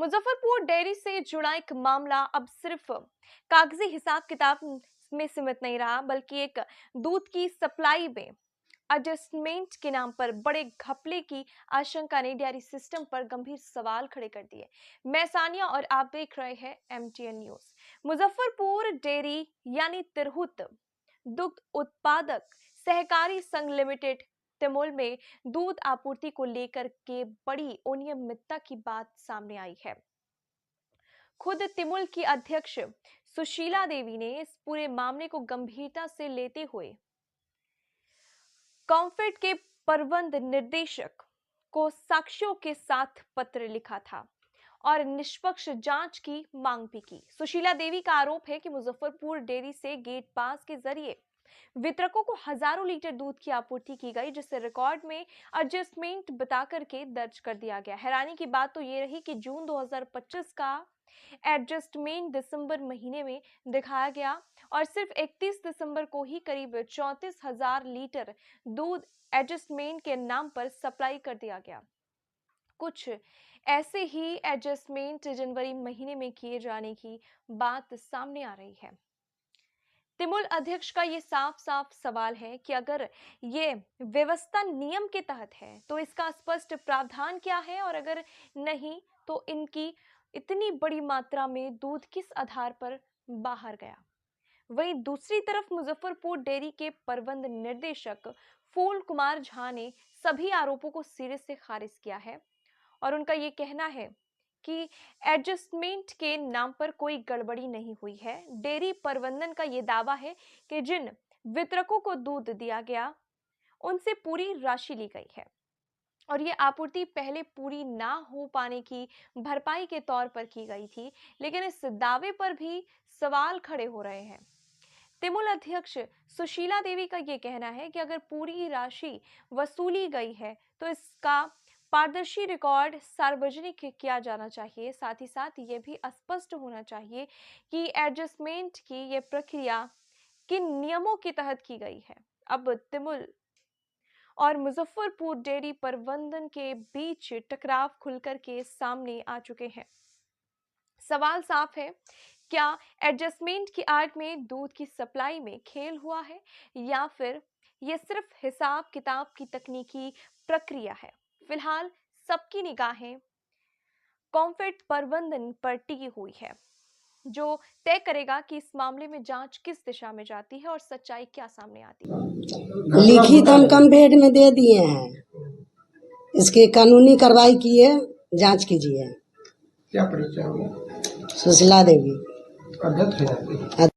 Muzaffarpur dairy से जुड़ा एक मामला अब सिर्फ कागजी हिसाब किताब में सीमित नहीं रहा, बल्कि एक दूध की सप्लाई में एडजस्टमेंट के नाम पर बड़े घपले की आशंका ने डेयरी सिस्टम पर गंभीर सवाल खड़े कर दिए। मैं सानिया और आप देख रहे हैं एमटीएन न्यूज। मुजफ्फरपुर डेयरी यानी तिरहुत दुग्ध उत्पादक सहकारी संघ लिमिटेड तिमुल में दूध आपूर्ति को लेकर के बड़ी अनियमितता की बात सामने आई है। खुद तिमुल की अध्यक्ष सुशीला देवी ने इस पूरे मामले को गंभीरता से लेते हुए कॉम्फेड के प्रबंध निर्देशक को साक्ष्यों के साथ पत्र लिखा था और निष्पक्ष जांच की मांग भी की। सुशीला देवी का आरोप है कि मुजफ्फरपुर डेयरी से गेट पास के जरिए वितरकों को हजारों लीटर दूध की आपूर्ति की गई, जिसे रिकॉर्ड में एडजस्टमेंट बता करके दर्ज कर दिया गया। हैरानी की बात तो ये रही कि जून 2025 का एडजस्टमेंट दिसंबर महीने में दिखाया गया और सिर्फ 31 दिसंबर को ही करीब 34,000 लीटर दूध एडजस्टमेंट के नाम पर सप्लाई कर दिया गया। कुछ ऐसे ही एडजस्टमेंट जनवरी महीने में किए जाने की बात सामने आ रही है। तिमुल अध्यक्ष का ये साफ साफ सवाल है कि अगर ये व्यवस्था नियम के तहत है तो इसका स्पष्ट प्रावधान क्या है, और अगर नहीं तो इनकी इतनी बड़ी मात्रा में दूध किस आधार पर बाहर गया। वहीं दूसरी तरफ मुजफ्फरपुर डेयरी के प्रबंध निर्देशक फूल कुमार झा ने सभी आरोपों को सिरे से खारिज किया है और उनका ये कहना है कि एडजस्टमेंट के नाम पर कोई गड़बड़ी नहीं हुई है। डेयरी प्रबंधन का ये दावा है कि जिन वितरकों को दूध दिया गया उनसे पूरी राशि ली गई है और ये आपूर्ति पहले पूरी ना हो पाने की भरपाई के तौर पर की गई थी, लेकिन इस दावे पर भी सवाल खड़े हो रहे हैं। तिमुल अध्यक्ष सुशीला देवी का ये कहना है कि अगर पूरी राशि वसूली गई है तो इसका पारदर्शी रिकॉर्ड सार्वजनिक किया जाना चाहिए। साथ ही साथ ये भी स्पष्ट होना चाहिए कि एडजस्टमेंट की ये प्रक्रिया किन नियमों के तहत की गई है। अब तिमुल और मुजफ्फरपुर डेयरी प्रबंधन के बीच टकराव खुलकर के सामने आ चुके हैं। सवाल साफ है, क्या एडजस्टमेंट की आड़ में दूध की सप्लाई में खेल हुआ है या फिर ये सिर्फ हिसाब किताब की तकनीकी प्रक्रिया है। फिलहाल सबकी निगाहें कॉम्फेड प्रबंधन पर टिकी हुई है, जो तय करेगा कि इस मामले में जांच किस दिशा में जाती है और सच्चाई क्या सामने आती है। लिखित हम कॉम्फेड में दे दिए हैं, इसकी कानूनी कार्रवाई किए, जांच कीजिए। क्या परिचय होगा? सुशीला देवी अध्यक्ष है।